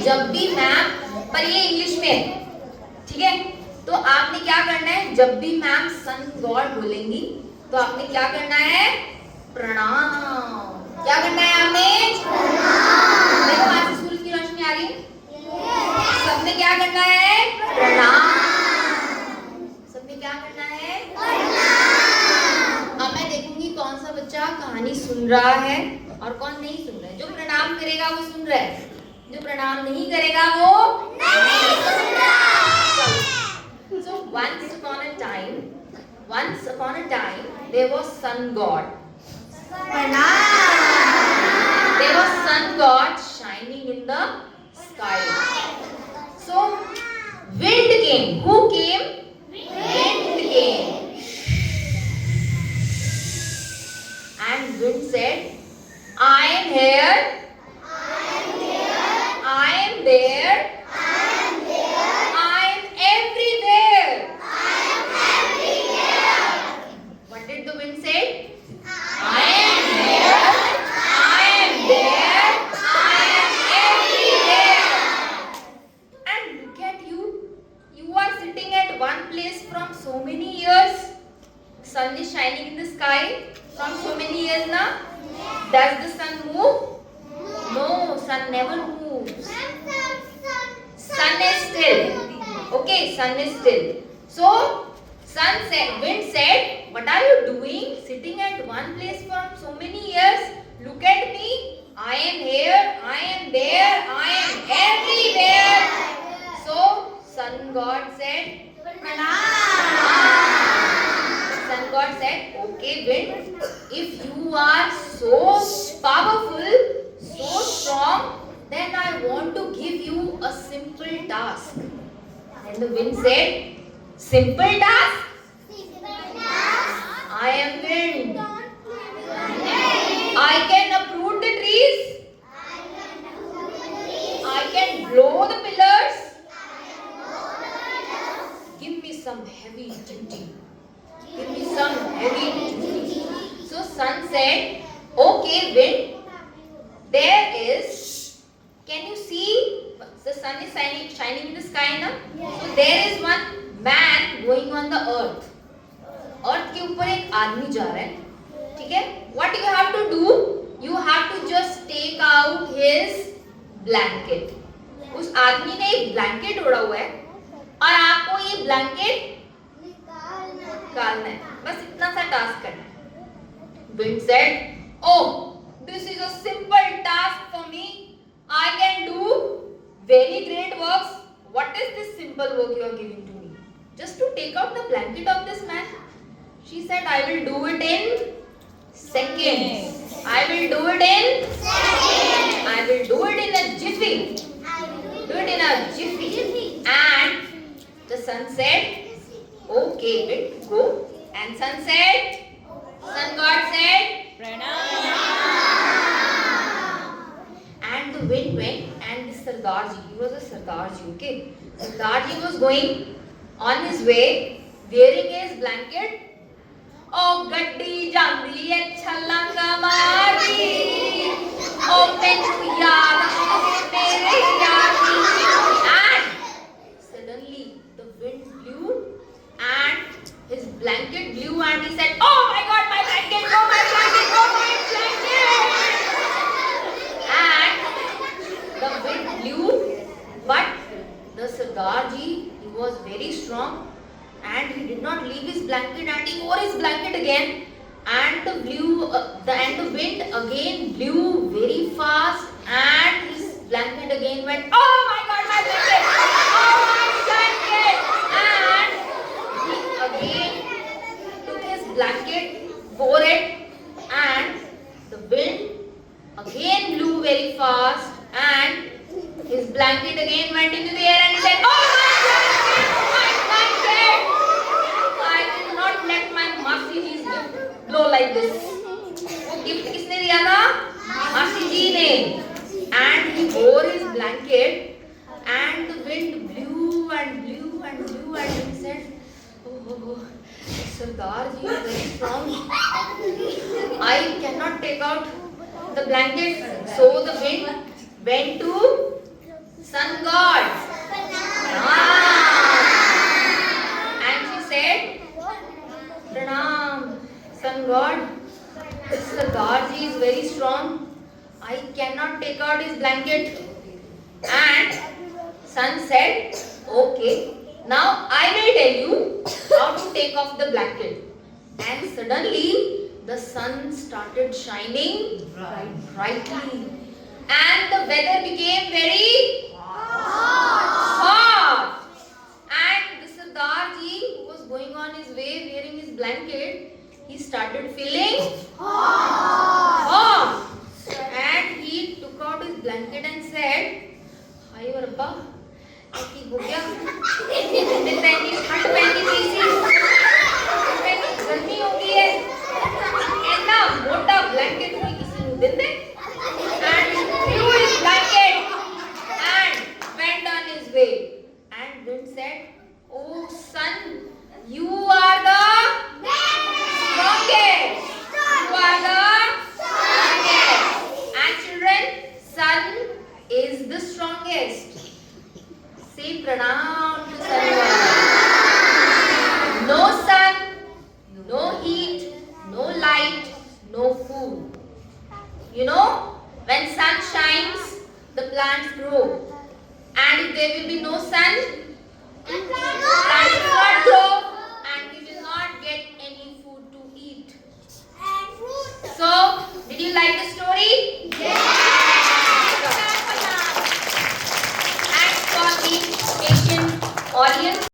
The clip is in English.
जब भी मैम, पर ये इंग्लिश में है, ठीक है? तो आपने क्या करना है, जब भी मैम सन गॉड बोलेंगी तो आपने क्या करना है, प्रणाम। क्या करना है आपने, प्रणाम। देखो आज से सूरज की रोशनी आ रही है, सबने क्या करना है, प्रणाम। सबने क्या करना है, प्रणाम। अब मैं देखूंगी कौन सा बच्चा कहानी सुन रहा है और कौन नहीं सुन रहा है। जो प्रणाम करेगा वो सुन रहा है, जो प्रणाम नहीं करेगा वो नहीं सुन रहा है। So once upon a time, there was sun god. There was sun god shining in the sky. So wind came. Who came? Wind came. And wind said, I am here. I am there. I am everywhere. What did the wind say? I am here. I am there. I am everywhere. And look at you. You are sitting at one place from so many years. Sun is shining in the sky from so many years now. Does the sun move? No, sun never moves. Sun is still. Okay, sun is still. So, wind said, what are you doing sitting at one place for so many years? Look at me. I am here, I am there, I am everywhere. So, sun god said, sun god said, okay wind, if you are so powerful, so strong, then I want to give you a simple task. And the wind said, simple task? I am wind. I can uproot the trees. I can blow the pillars. Give me some heavy duty. Give me some heavy duty. So sun said, okay wind, there is, can you see, the sun is shining in the sky now? So there is one man going on the earth. अर्थ के ऊपर एक आदमी जा रहा है, ठीक है? What you have to do? You have to just take out his blanket. उस आदमी ने एक ब्लैंकेट ओढ़ा हुआ है और आपको ये ब्लैंकेट निकालना है, बस इतना सा टास्क करना है। Wind said, oh, this is a simple task for me. I can do very great works. What is this simple work you are giving to me? Just to take out the blanket of this man. She said, I will do it in seconds. I will do it in seconds. I will do it in a jiffy. Do it in a jiffy. And the sun said, okay, wind, go. And sun said, sun god said, Pranam. And the wind went, and the Sardarji, he was a Sardarji, okay? Sardarji was going on his way, wearing his blanket. Oh, gaddi jandi hai chhalanga mari. Oh, mainu yaad hai mere yaar ki. And suddenly the wind blew and his blanket blew and he said, oh my God, my blanket, oh my blanket, oh my blanket. And the wind blew, but the Sardarji, he was very strong. And he did not leave his blanket and he wore his blanket again, and the wind again blew very fast and his blanket again went, oh my God, my blanket, oh my blanket. And he again took his blanket, wore it, and the wind again blew very fast and his blanket again went into the air and he said, oh my blanket, my blanket. I will not let my Masi ji's gift blow like this. वो gift किसने दिया था? Masi ji ने. And he wore his blanket and the wind blew and blew and blew and he said, oh, Sardar ji is very strong. I cannot take out the blanket. So the wind went to sun And sun said, okay, now I will tell you how to take off the blanket. And suddenly the sun started shining brightly. And the weather became very hot. And the Sardar ji, who was going on his way wearing his blanket, he started feeling hot. And he took out his blanket and said, "Hi, Rabba, ऐसी हो गया? मैंने पहनी shirt पहनी थी इसी, गर्मी हो गई है, ऐसा मोटा ब्लैंकेट कोई किसी को दे दे?" And he threw his blanket and went on his way. And wind said, "Oh sun, you are the strongest. You are the strongest." And children, sun is the strongest. Say pranam to sun. No sun, no heat, no light, no food. You know, when sun shines, the plants grow. And if there will be no sun, plants will not grow and we will not get any food to eat. So, did you like the